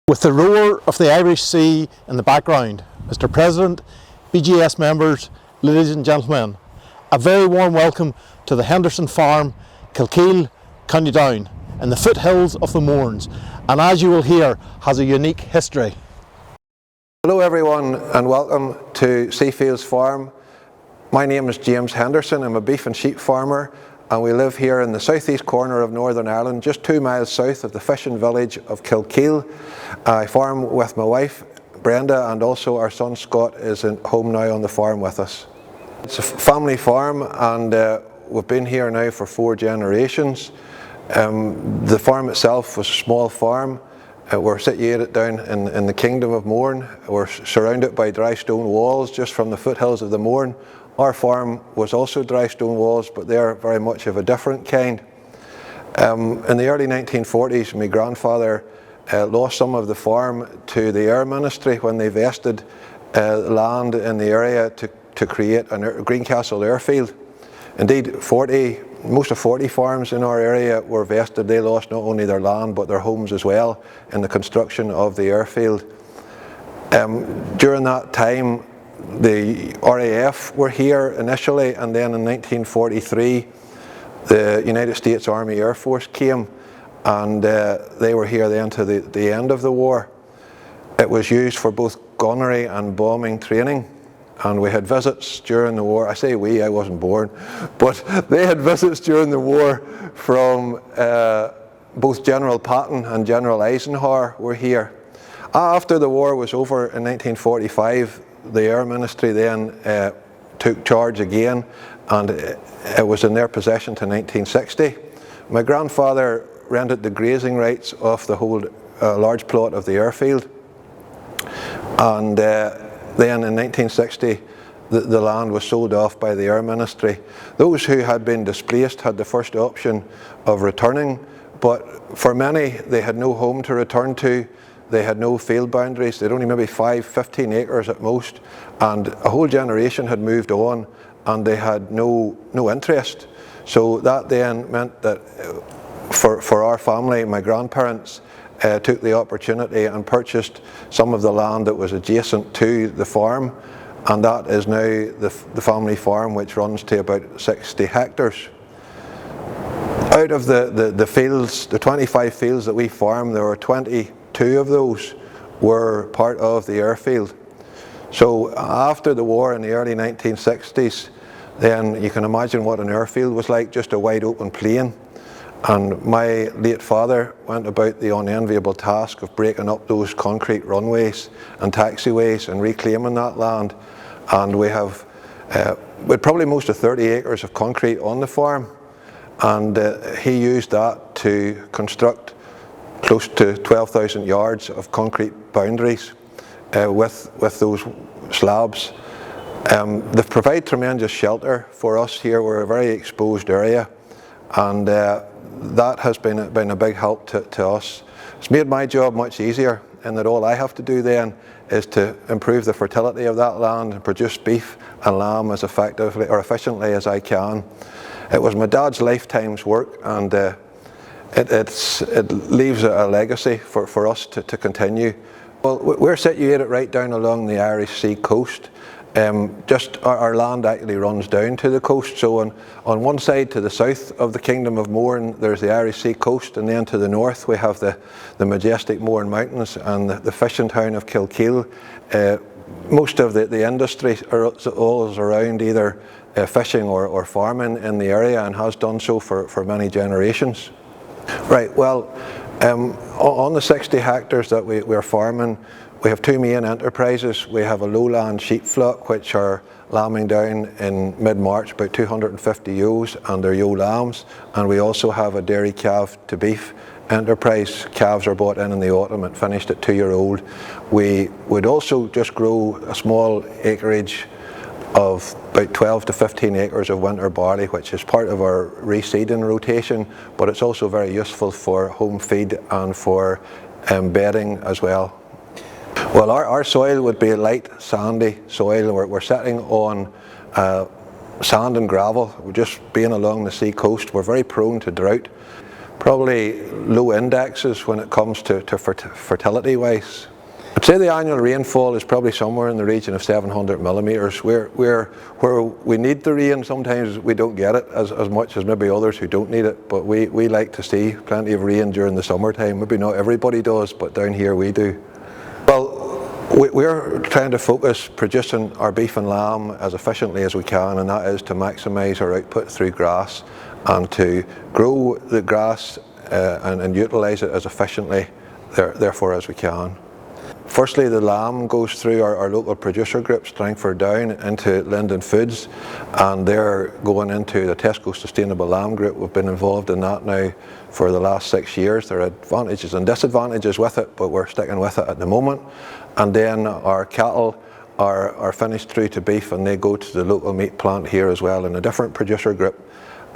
With the roar of the Irish Sea in the background, Mr. President, BGS members, ladies and gentlemen, a very warm welcome to the Henderson farm, Kilkeel, County Down, in the foothills of the Mournes, and as you will hear, has a unique history. Hello everyone and welcome to Seafields Farm. My name is James Henderson. I'm a beef and sheep farmer, and we live here in the southeast corner of Northern Ireland, just 2 miles south of the fishing village of Kilkeel. I farm with my wife Brenda, and also our son Scott is home now on the farm with us. It's a family farm, and we've been here now for 4 generations. The farm itself was a small farm. We're situated down in the kingdom of Mourne. We're surrounded by dry stone walls just from the foothills of the Mourne. Our farm was also dry stone walls, but they're very much of a different kind. In the early 1940s, my grandfather lost some of the farm to the Air Ministry when they vested land in the area to create a Greencastle airfield. Indeed, most of 40 farms in our area were vested. They lost not only their land but their homes as well in the construction of the airfield. During that time, the RAF were here initially, and then in 1943 the United States Army Air Force came, and they were here then to the end of the war. It was used for both gunnery and bombing training, and we had visits during the war. I say we, I wasn't born, but they had visits during the war from both General Patton and General Eisenhower were here. After the war was over in 1945, the Air Ministry then took charge again, and it was in their possession to 1960. My grandfather rented the grazing rights off the whole large plot of the airfield, and then in 1960 the land was sold off by the Air Ministry. Those who had been displaced had the first option of returning, but for many they had no home to return to. They had no field boundaries. They had only maybe 15 acres at most, and a whole generation had moved on and they had no interest. So that then meant that for our family, my grandparents took the opportunity and purchased some of the land that was adjacent to the farm, and that is now the family farm, which runs to about 60 hectares. Out of the fields, the 25 fields that we farm, there were 22 of those were part of the airfield. So after the war in the early 1960s, then you can imagine what an airfield was like, just a wide open plain. And my late father went about the unenviable task of breaking up those concrete runways and taxiways and reclaiming that land. And we have we'd probably most of 30 acres of concrete on the farm, and he used that to construct close to 12,000 yards of concrete boundaries with those slabs. They provide tremendous shelter for us here. We're a very exposed area, and that has been a big help to us. It's made my job much easier, in that all I have to do then is to improve the fertility of that land and produce beef and lamb as effectively or efficiently as I can. It was my dad's lifetime's work, and it leaves a legacy for us to continue. Well, we're situated right down along the Irish Sea coast. Just our land actually runs down to the coast, so on one side to the south of the kingdom of Mourne there's the Irish Sea coast, and then to the north we have the majestic Mourne mountains and the fishing town of Kilkeel. Most of the industry all is around either fishing or farming in the area, and has done so for many generations. Right, well, on the 60 hectares that we're farming, we have 2 main enterprises. We have a lowland sheep flock, which are lambing down in mid-March, about 250 ewes and their ewe lambs, and we also have a dairy calf to beef enterprise. Calves are bought in the autumn and finished at 2-year-old. We would also just grow a small acreage of about 12 to 15 acres of winter barley, which is part of our reseeding rotation, but it's also very useful for home feed and for bedding as well. Well, our soil would be a light sandy soil. We're sitting on sand and gravel. We're just being along the sea coast. We're very prone to drought. probably low indexes when it comes to fertility wise. I'd say the annual rainfall is probably somewhere in the region of 700 millimetres. Where we need the rain, sometimes we don't get it as much as maybe others who don't need it, but we like to see plenty of rain during the summertime. Maybe not everybody does, but down here we do. Well, we're trying to focus producing our beef and lamb as efficiently as we can, and that is to maximise our output through grass and to grow the grass and utilise it as efficiently therefore as we can. Firstly, the lamb goes through our local producer group, Strangford Down, into Linden Foods, and they're going into the Tesco Sustainable Lamb Group. We've been involved in that now for the last 6 years. There are advantages and disadvantages with it, but we're sticking with it at the moment. And then our cattle are finished through to beef, and they go to the local meat plant here as well in a different producer group,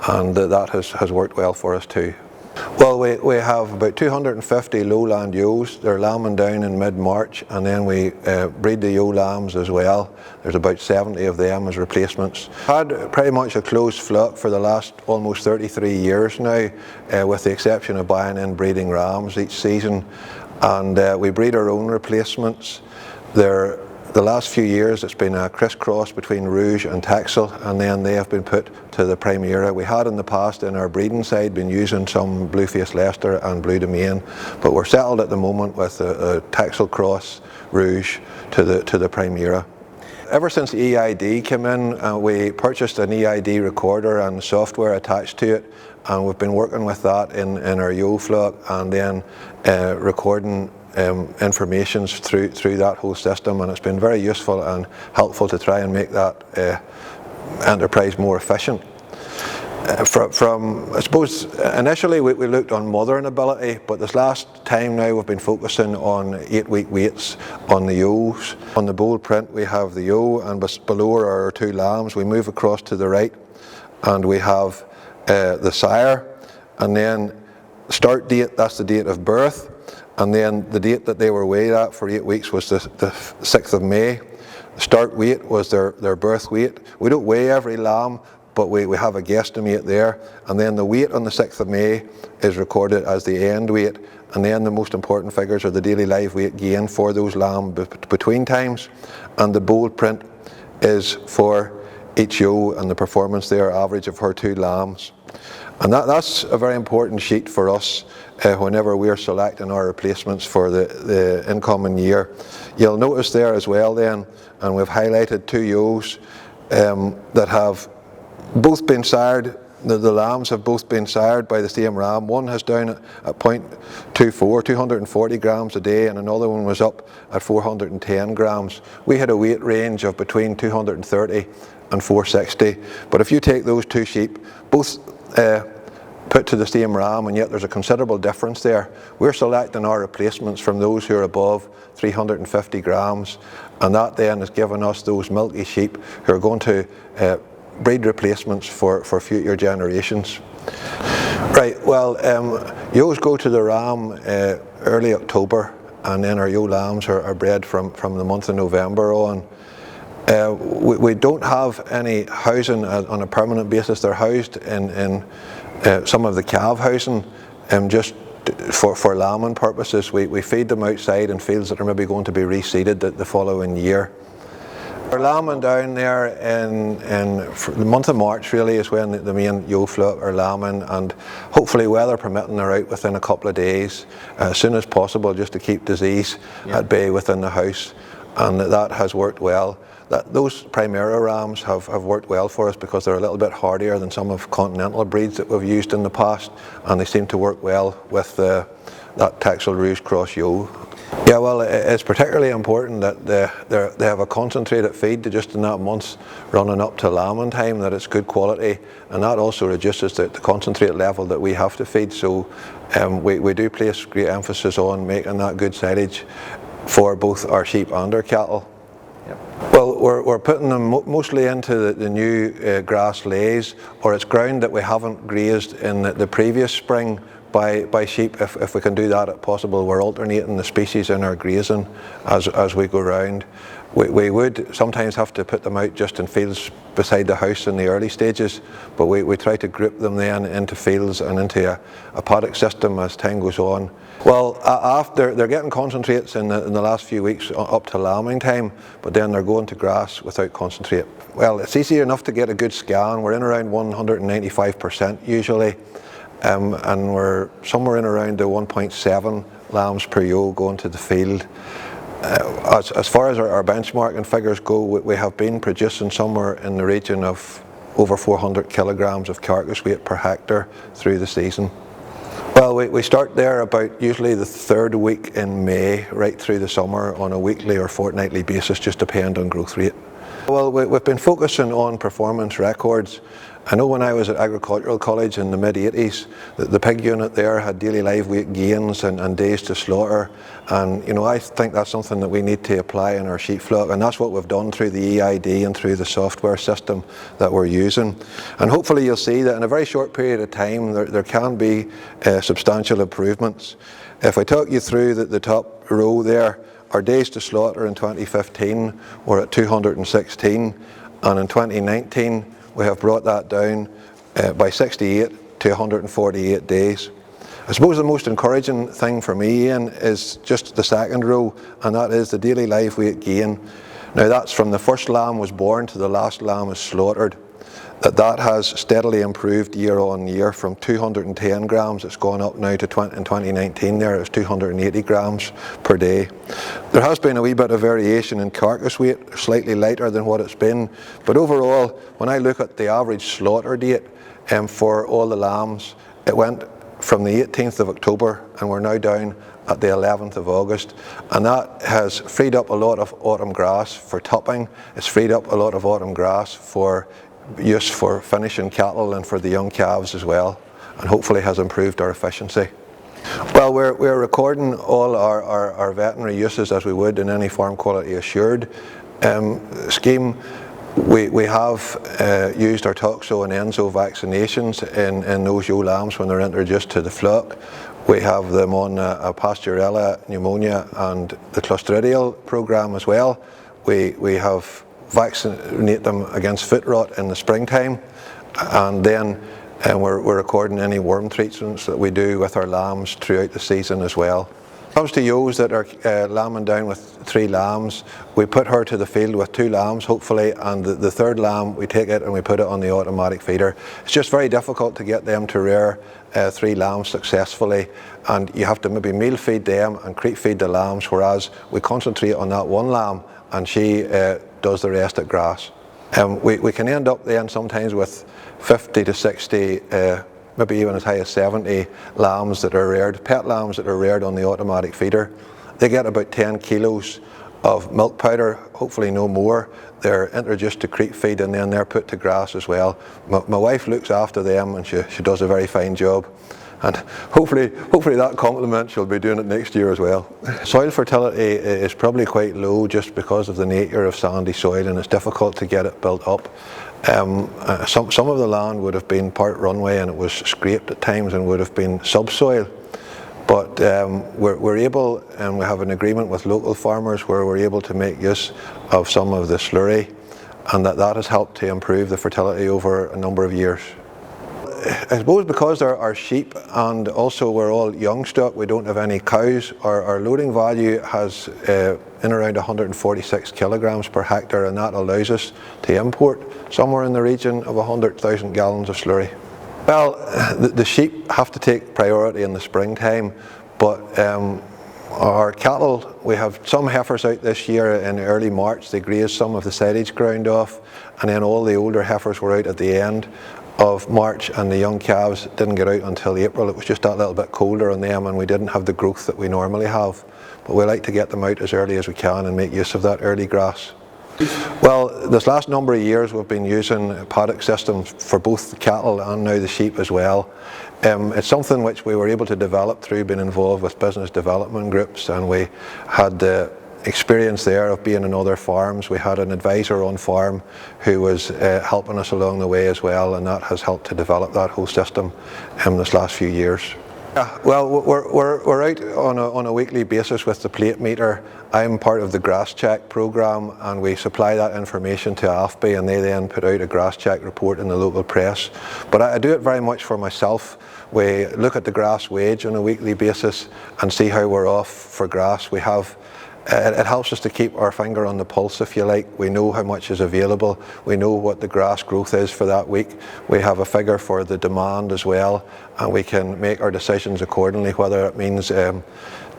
and that has worked well for us too. Well, we have about 250 lowland ewes. They're lambing down in mid-March, and then we breed the ewe lambs as well. There's about 70 of them as replacements. Had pretty much a closed flock for the last almost 33 years now, with the exception of buying in breeding rams each season, and we breed our own replacements. The last few years it's been a crisscross between Rouge and Texel, and then they have been put to the Primera. We had in the past in our breeding side been using some Blueface Leicester and Blue Domain, but we're settled at the moment with a Texel cross Rouge to the Primera. Ever since EID came in, we purchased an EID recorder and software attached to it, and we've been working with that in our ewe flock, and then recording information through that whole system, and it's been very useful and helpful to try and make that enterprise more efficient. I suppose initially we looked on mothering ability, but this last time now we've been focusing on 8-week weights on the ewes. On the bowl print we have the ewe, and below are our two lambs. We move across to the right and we have the sire, and then start date, that's the date of birth. And then the date that they were weighed at for 8 weeks was the 6th of May. The start weight was their birth weight. We don't weigh every lamb, but we have a guesstimate there. And then the weight on the 6th of May is recorded as the end weight. And then the most important figures are the daily live weight gain for those lamb between times. And the bold print is for each ewe and the performance there, average of her two lambs. And that's a very important sheet for us whenever we're selecting our replacements for the incoming year. You'll notice there as well then, and we've highlighted two ewes that have both been sired. The lambs have both been sired by the same ram. One has down at 0.24, 240 grams a day, and another one was up at 410 grams. We had a weight range of between 230 and 460, but if you take those two sheep, both put to the same ram, and yet there's a considerable difference there. We're selecting our replacements from those who are above 350 grams, and that then has given us those milky sheep who are going to breed replacements for future generations. Right, well, ewes go to the ram early October, and then our ewe lambs are bred from the month of November on. We don't have any housing on a permanent basis. They're housed in some of the calf housing just for lambing purposes. We feed them outside in fields that are maybe going to be reseeded the following year. We're lambing down there in the month of March really is when the main ewe flock are lambing, and hopefully weather permitting they're out within a couple of days as soon as possible, just to keep disease at bay within the house, and that has worked well. Those Primera rams have worked well for us because they're a little bit hardier than some of continental breeds that we've used in the past, and they seem to work well with that Texel Rouge cross ewe. Yeah, well, it's particularly important that they have a concentrated feed just in that month running up to lambing time, that it's good quality, and that also reduces the concentrate level that we have to feed. So we do place great emphasis on making that good silage for both our sheep and our cattle. Yep. Well, we're putting them mostly into the new grass lays, or it's ground that we haven't grazed in the previous spring by sheep. If we can do that, if possible, we're alternating the species in our grazing as we go round. We would sometimes have to put them out just in fields beside the house in the early stages, but we try to group them then into fields and into a paddock system as time goes on. Well, after they're getting concentrates in the last few weeks up to lambing time, but then they're going to grass without concentrate. Well, it's easy enough to get a good scan. We're in around 195% usually, and we're somewhere in around the 1.7 lambs per ewe going to the field. As far as our benchmarking figures go, we have been producing somewhere in the region of over 400 kilograms of carcass weight per hectare through the season. Well, we start there about usually the third week in May, right through the summer on a weekly or fortnightly basis, just depending on growth rate. Well, we've been focusing on performance records. I know when I was at Agricultural College in the mid-80s, the pig unit there had daily live weight gains and days to slaughter, and you know, I think that's something that we need to apply in our sheep flock, and that's what we've done through the EID and through the software system that we're using. And hopefully you'll see that in a very short period of time there can be substantial improvements. If I talk you through the top row there, our days to slaughter in 2015 were at 216, and in 2019 we have brought that down by 68 to 148 days. I suppose the most encouraging thing for me, Ian, is just the second row, and that is the daily live weight gain. Now that's from the first lamb was born to the last lamb is slaughtered. That has steadily improved year on year. From 210 grams, it's gone up now to in 2019 there, it's 280 grams per day. There has been a wee bit of variation in carcass weight, slightly lighter than what it's been, but overall, when I look at the average slaughter date for all the lambs, it went from the 18th of October and we're now down at the 11th of August, and that has freed up a lot of autumn grass for topping. It's freed up a lot of autumn grass for use for finishing cattle and for the young calves as well, and hopefully has improved our efficiency. Well, we're recording all our veterinary uses as we would in any farm quality assured scheme. We have used our toxo and enzo vaccinations in those ewe lambs when they're introduced to the flock. We have them on a Pasteurella, pneumonia and the Clostridial program as well. We have vaccinate them against foot rot in the springtime, and then we're recording any worm treatments that we do with our lambs throughout the season as well. When it comes to ewes that are lambing down with 3 lambs, we put her to the field with 2 lambs hopefully, and the third lamb we take it and we put it on the automatic feeder. It's just very difficult to get them to rear 3 lambs successfully, and you have to maybe meal feed them and creep feed the lambs, whereas we concentrate on that one lamb and she does the rest at grass. We can end up then sometimes with 50 to 60, maybe even as high as 70 lambs that are reared, pet lambs that are reared on the automatic feeder. They get about 10 kilos of milk powder, hopefully no more. They're introduced to creep feed and then they're put to grass as well. My wife looks after them and she does a very fine job. And hopefully that compliment, she'll be doing it next year as well. Soil fertility is probably quite low just because of the nature of sandy soil, and it's difficult to get it built up. Some of the land would have been part runway and it was scraped at times and would have been subsoil. But we're able, and we have an agreement with local farmers where we're able to make use of some of the slurry, and that has helped to improve the fertility over a number of years. I suppose because they're our sheep and also we're all young stock, we don't have any cows, our loading value has in around 146 kilograms per hectare, and that allows us to import somewhere in the region of 100,000 gallons of slurry. Well, the sheep have to take priority in the springtime, but our cattle, we have some heifers out this year in early March. They grazed some of the silage ground off, and then all the older heifers were out at the end of March, and the young calves didn't get out until April. It was just that little bit colder on them and we didn't have the growth that we normally have. But we like to get them out as early as we can and make use of that early grass. Well, this last number of years we've been using paddock systems for both the cattle and now the sheep as well. It's something which we were able to develop through being involved with business development groups, and we had the experience there of being in other farms. We had an advisor on farm who was helping us along the way as well, and that has helped to develop that whole system in this last few years. Yeah, well, we're out on a weekly basis with the plate meter. I'm part of the grass check programme, and we supply that information to AFBI, and they then put out a grass check report in the local press. But I do it very much for myself. We look at the grass wage on a weekly basis and see how we're off for grass. We have it helps us to keep our finger on the pulse, if you like. We know how much is available. We know what the grass growth is for that week. We have a figure for the demand as well, and we can make our decisions accordingly, whether it means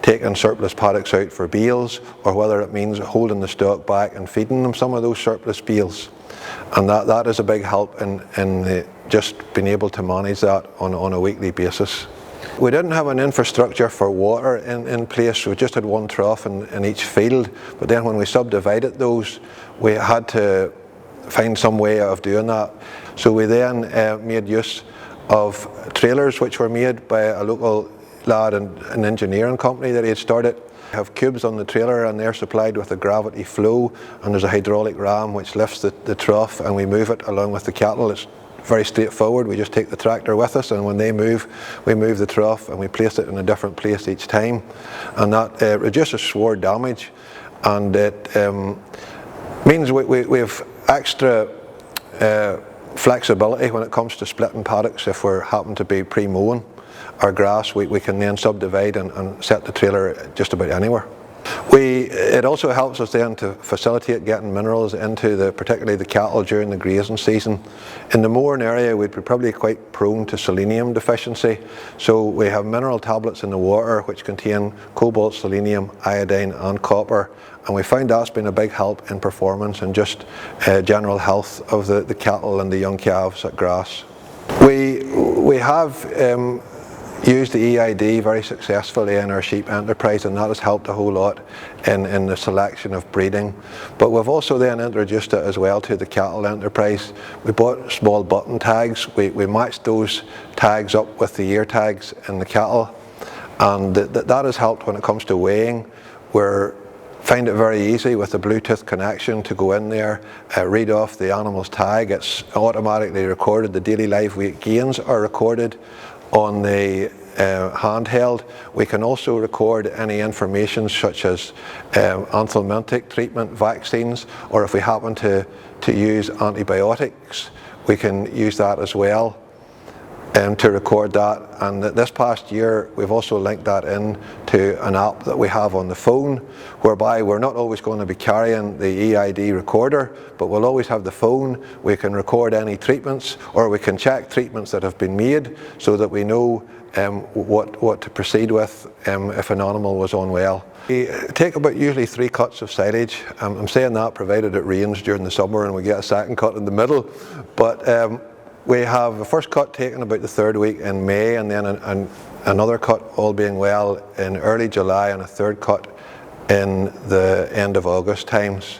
taking surplus paddocks out for bales, or whether it means holding the stock back and feeding them some of those surplus bales. And that is a big help in just being able to manage that on a weekly basis. We didn't have an infrastructure for water in place. We just had one trough in each field, but then when we subdivided those, we had to find some way of doing that. So we then made use of trailers which were made by a local lad and an engineering company that he had started. We have cubes on the trailer, and they're supplied with a gravity flow, and there's a hydraulic ram which lifts the trough, and we move it along with the cattle. It's very straightforward. We just take the tractor with us, and when they move, we move the trough and we place it in a different place each time, and that reduces sward damage, and it means we have extra flexibility when it comes to splitting paddocks. If we happen to be pre-mowing our grass, we can then subdivide and set the trailer just about anywhere. It also helps us then to facilitate getting minerals into particularly the cattle during the grazing season. In the Mourne area, we'd be probably quite prone to selenium deficiency, so we have mineral tablets in the water which contain cobalt, selenium, iodine and copper, and we found that's been a big help in performance and just general health of the cattle and the young calves at grass. We have used the EID very successfully in our sheep enterprise, and that has helped a whole lot in the selection of breeding. But we've also then introduced it as well to the cattle enterprise. We bought small button tags. We matched those tags up with the ear tags in the cattle, and that has helped when it comes to weighing. We find it very easy with a Bluetooth connection to go in there, read off the animal's tag. It's automatically recorded. The daily live weight gains are recorded on the handheld. We can also record any information such as anthelmintic treatment, vaccines, or if we happen to use antibiotics, we can use that as well to record that. And this past year we've also linked that in to an app that we have on the phone, whereby we're not always going to be carrying the EID recorder, but we'll always have the phone. We can record any treatments, or we can check treatments that have been made, so that we know what to proceed with if an animal was unwell. We take about usually 3 cuts of silage. I'm saying that provided it rains during the summer and we get a second cut in the middle, but we have the first cut taken about the 3rd week in May, and then another cut, all being well, in early July, and a 3rd cut in the end of August times.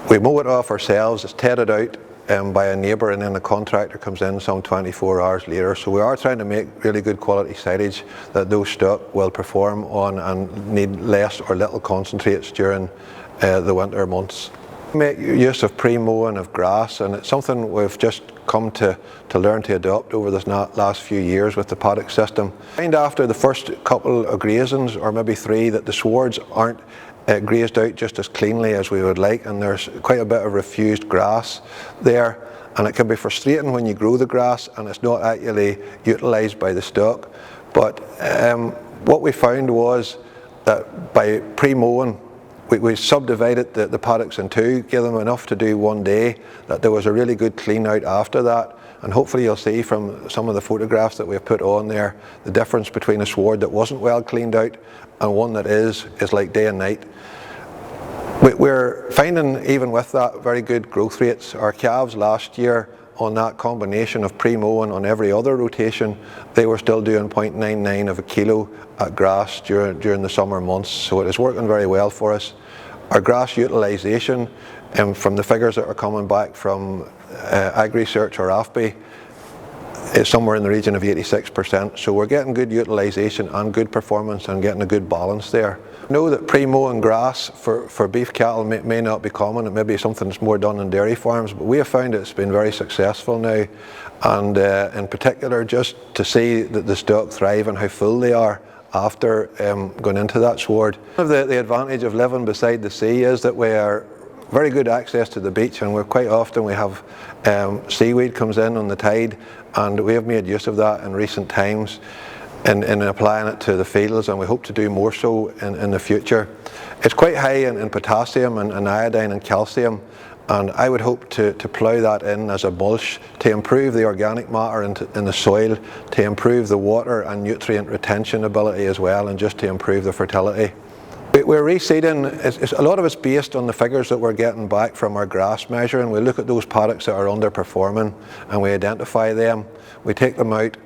We mow it off ourselves. It's tedded out by a neighbour, and then the contractor comes in some 24 hours later. So we are trying to make really good quality silage that those stock will perform on and need less or little concentrates during the winter months. We make use of pre-mowing of grass, and it's something we've just come to learn to adopt over this last few years with the paddock system. I find after the first couple of grazings, or maybe 3, that the swards aren't grazed out just as cleanly as we would like, and there's quite a bit of refused grass there, and it can be frustrating when you grow the grass and it's not actually utilised by the stock. But what we found was that by pre-mowing, we subdivided the paddocks in 2, gave them enough to do one day, that there was a really good clean out after that. And hopefully you'll see from some of the photographs that we've put on there, the difference between a sward that wasn't well cleaned out and one that is like day and night. We're finding, even with that, very good growth rates. Our calves last year, on that combination of pre-mowing on every other rotation, they were still doing 0.99 of a kilo at grass during the summer months, so it is working very well for us. Our grass utilisation, from the figures that are coming back from AgResearch or AFBI, is somewhere in the region of 86%. So we're getting good utilisation and good performance and getting a good balance there. I know that pre-mowing grass for beef cattle may not be common. It may be something that's more done in dairy farms, but we have found it's been very successful now. And in particular, just to see that the stock thrive and how full they are after going into that sward. The advantage of living beside the sea is that we are very good access to the beach, and we're quite often we have seaweed comes in on the tide, and we have made use of that in recent times in applying it to the fields, and we hope to do more so in the future. It's quite high in potassium and iodine and calcium, and I would hope to plough that in as a mulch to improve the organic matter in the soil, to improve the water and nutrient retention ability as well, and just to improve the fertility. We're reseeding, a lot of it's based on the figures that we're getting back from our grass measuring. We look at those paddocks that are underperforming and we identify them. We take them out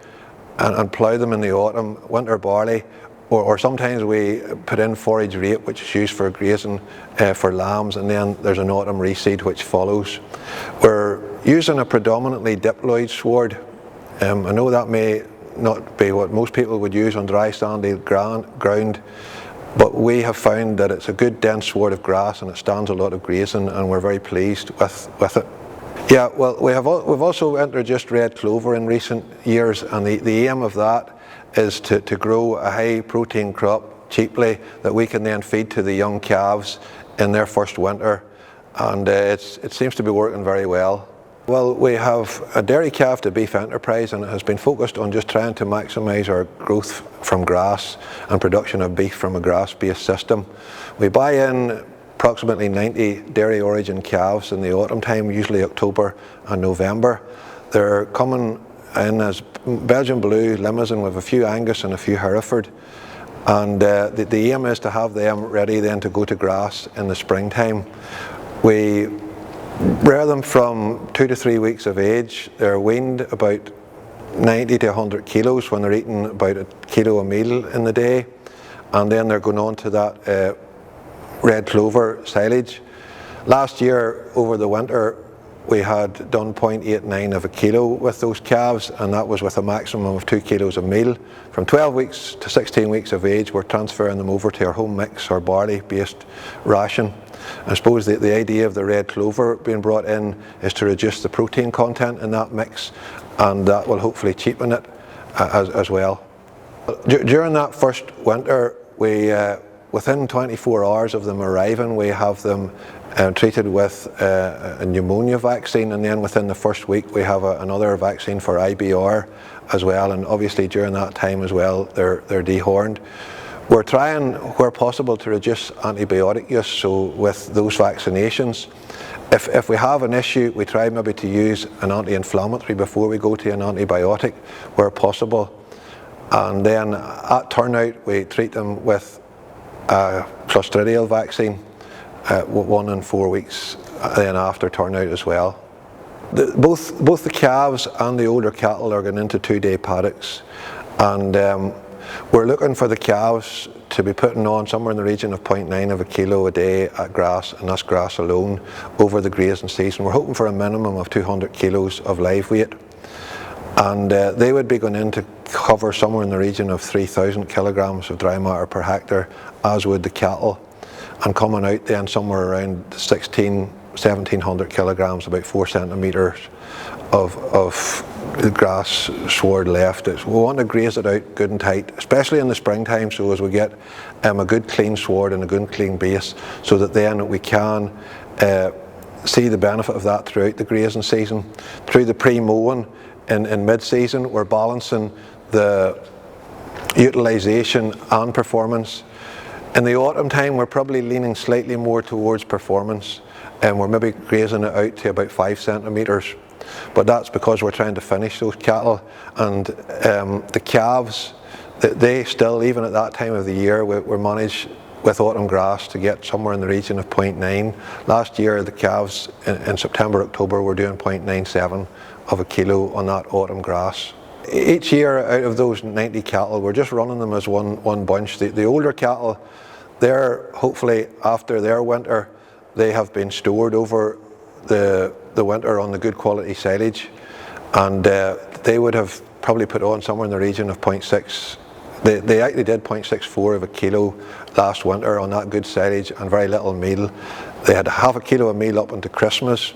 and plough them in the autumn, winter barley, or sometimes we put in forage rape, which is used for grazing for lambs, and then there's an autumn reseed which follows. We're using a predominantly diploid sward. I know that may not be what most people would use on dry sandy ground, but we have found that it's a good dense sward of grass and it stands a lot of grazing, and we're very pleased with it. Yeah, well, we've also introduced red clover in recent years, and the aim of that is to grow a high protein crop cheaply that we can then feed to the young calves in their first winter, and it seems to be working very well. Well, we have a dairy calf to beef enterprise, and it has been focused on just trying to maximise our growth from grass and production of beef from a grass-based system. We buy in approximately 90 dairy origin calves in the autumn time, usually October and November. They're coming in as Belgian Blue, Limousin, with a few Angus and a few Hereford. And the aim is to have them ready then to go to grass in the springtime. We rear them from 2 to 3 weeks of age. They're weaned about 90 to 100 kilos when they're eating about a kilo a meal in the day. And then they're going on to that red clover silage. Last year, over the winter, we had done 0.89 of a kilo with those calves, and that was with a maximum of 2 kilos a meal. From 12 weeks to 16 weeks of age, we're transferring them over to our home mix, our barley-based ration. I suppose the idea of the red clover being brought in is to reduce the protein content in that mix, and that will hopefully cheapen it as well. During that first winter, within 24 hours of them arriving, we have them treated with a pneumonia vaccine, and then within the first week we have another vaccine for IBR as well, and obviously during that time as well they're dehorned. We're trying where possible to reduce antibiotic use, so with those vaccinations, if we have an issue, we try maybe to use an anti-inflammatory before we go to an antibiotic where possible, and then at turnout we treat them with a clostridial vaccine 1 and 4 weeks then after turnout as well. Both the calves and the older cattle are going into 2-day paddocks, and we're looking for the calves to be putting on somewhere in the region of 0.9 of a kilo a day at grass, and that's grass alone, over the grazing season. We're hoping for a minimum of 200 kilos of live weight, and they would be going in to cover somewhere in the region of 3,000 kilograms of dry matter per hectare, as would the cattle, and coming out then somewhere around 1,700 kilograms, about 4 centimetres of the grass sward left. We want to graze it out good and tight, especially in the springtime, so as we get a good clean sward and a good clean base, so that then we can see the benefit of that throughout the grazing season. Through the pre-mowing in mid-season, we're balancing the utilisation and performance. In the autumn time, we're probably leaning slightly more towards performance, and we're maybe grazing it out to about 5 centimetres. But that's because we're trying to finish those cattle, and the calves, they still, even at that time of the year, we manage with autumn grass to get somewhere in the region of 0.9. Last year, the calves in September, October were doing 0.97 of a kilo on that autumn grass. Each year, out of those 90 cattle, we're just running them as one bunch. The older cattle, they're hopefully after their winter, they have been stored over the winter on the good quality silage, and they would have probably put on somewhere in the region of 0.6. They actually did 0.64 of a kilo last winter on that good silage and very little meal. They had half a kilo of meal up into Christmas,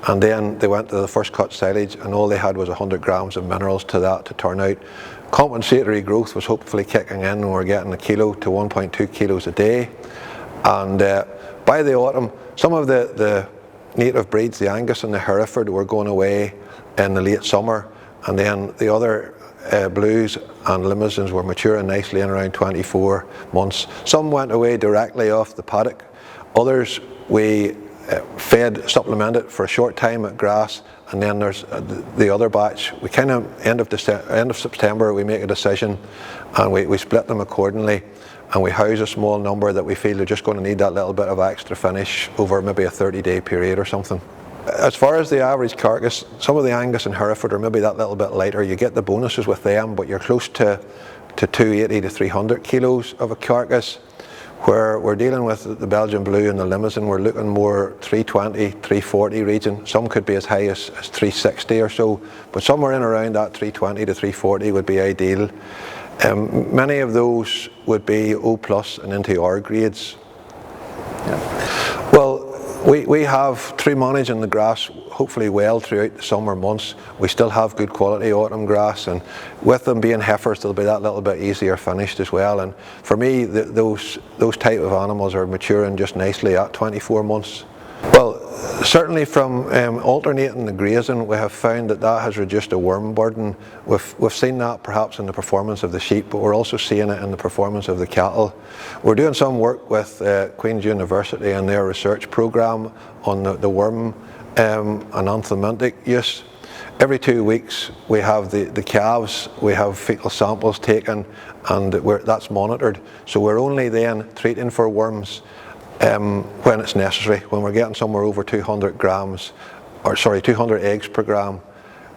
and then they went to the first cut silage and all they had was 100 grams of minerals to that to turn out. Compensatory growth was hopefully kicking in, and we're getting a kilo to 1.2 kilos a day. And by the autumn, some of the native breeds, the Angus and the Hereford, were going away in the late summer, and then the other Blues and Limousins were maturing nicely in around 24 months. Some went away directly off the paddock. Others we supplemented for a short time at grass, and then there's the other batch. We kind of end of September we make a decision, and we split them accordingly, and we house a small number that we feel are just going to need that little bit of extra finish over maybe a 30-day period or something. As far as the average carcass, some of the Angus and Hereford are maybe that little bit lighter. You get the bonuses with them, but you're close to 280 to 300 kilos of a carcass. Where we're dealing with the Belgian Blue and the Limousin, we're looking more 320, 340 region. Some could be as high as 360 or so, but somewhere in around that 320 to 340 would be ideal. Many of those would be O+ and into R grades. Yeah. Well, we have, through managing the grass hopefully well throughout the summer months, we still have good quality autumn grass, and with them being heifers they'll be that little bit easier finished as well. And for me those type of animals are maturing just nicely at 24 months. Well, certainly from alternating the grazing, we have found that has reduced the worm burden. We've seen that perhaps in the performance of the sheep, but we're also seeing it in the performance of the cattle. We're doing some work with Queen's University and their research programme on the worm and anthelmintic use. Every 2 weeks we have the calves, we have fecal samples taken, and that's monitored. So we're only then treating for worms when it's necessary. When we're getting somewhere over 200 eggs per gram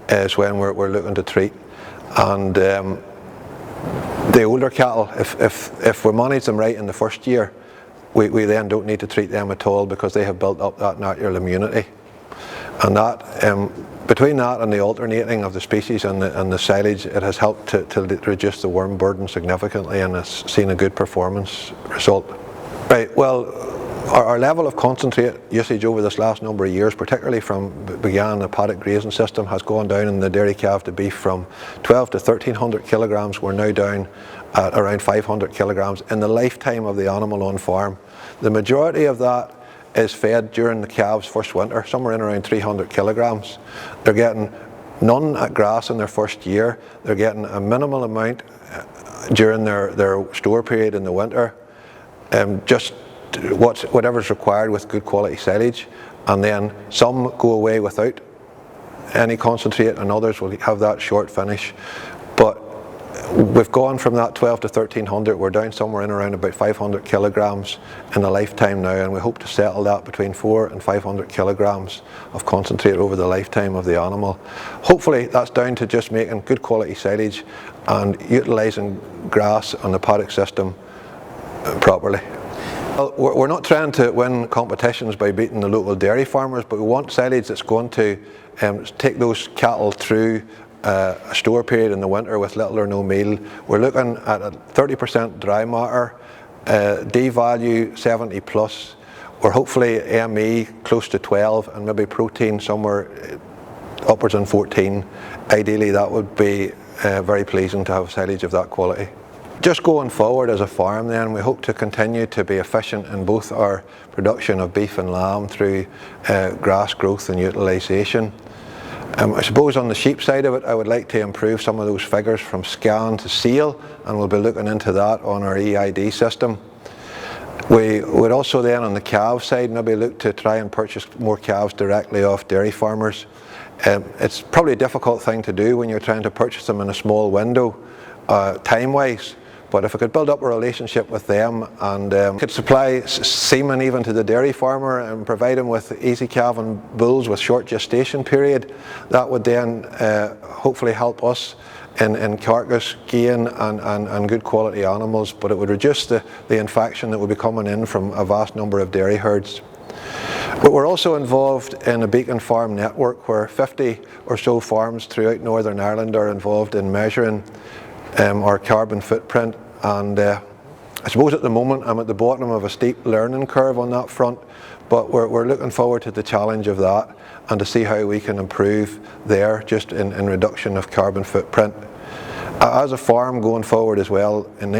is when we're looking to treat. And the older cattle, if we manage them right in the first year, we then don't need to treat them at all because they have built up that natural immunity. And that between that and the alternating of the species and the silage, it has helped to reduce the worm burden significantly, and it's seen a good performance result. Right, well, our level of concentrate usage over this last number of years, particularly from began the paddock grazing system, has gone down in the dairy calf to beef from 12 to 1300 kilograms. We're now down at around 500 kilograms in the lifetime of the animal on farm. The majority of that is fed during the calves' first winter, somewhere in around 300 kilograms. They're getting none at grass in their first year. They're getting a minimal amount during their store period in the winter, just whatever's required with good quality silage, and then some go away without any concentrate and others will have that short finish. But we've gone from that 12 to 1300, we're down somewhere in around about 500 kilograms in a lifetime now, and we hope to settle that between 400 and 500 kilograms of concentrate over the lifetime of the animal. Hopefully that's down to just making good quality silage and utilising grass on the paddock system properly. Well, we're not trying to win competitions by beating the local dairy farmers, but we want silage that's going to take those cattle through a store period in the winter with little or no meal. We're looking at a 30% dry matter, D value 70 plus. We're hopefully ME close to 12 and maybe protein somewhere upwards in 14. Ideally that would be very pleasing to have silage of that quality. Just going forward as a farm then, we hope to continue to be efficient in both our production of beef and lamb through grass growth and utilisation. I suppose on the sheep side of it, I would like to improve some of those figures from scan to seal, and we'll be looking into that on our EID system. We would also then on the calf side maybe look to try and purchase more calves directly off dairy farmers. It's probably a difficult thing to do when you're trying to purchase them in a small window time-wise. But if I could build up a relationship with them and could supply semen even to the dairy farmer and provide him with easy calving bulls with short gestation period, that would then hopefully help us in carcass gain and good quality animals, but it would reduce the infection that would be coming in from a vast number of dairy herds. But we're also involved in a beacon farm network where 50 or so farms throughout Northern Ireland are involved in measuring our carbon footprint, and I suppose at the moment I'm at the bottom of a steep learning curve on that front, but we're looking forward to the challenge of that and to see how we can improve there just in reduction of carbon footprint. As a farm going forward as well, in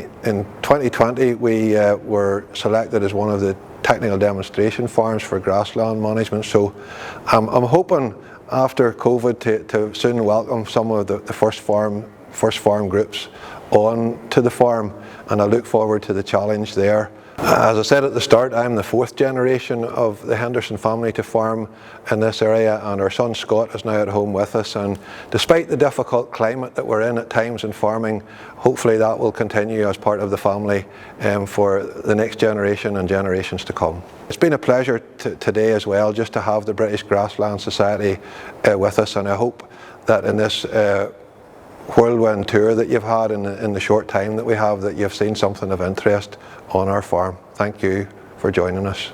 2020 we were selected as one of the technical demonstration farms for grassland management, so I'm hoping after COVID to soon welcome some of the first farm groups on to the farm, and I look forward to the challenge there. As I said at the start, I'm the 4th generation of the Henderson family to farm in this area, and our son Scott is now at home with us, and despite the difficult climate that we're in at times in farming, hopefully that will continue as part of the family for the next generation and generations to come. It's been a pleasure today as well just to have the British Grassland Society with us, and I hope that in this whirlwind tour that you've had in the short time that we have, that you've seen something of interest on our farm. Thank you for joining us.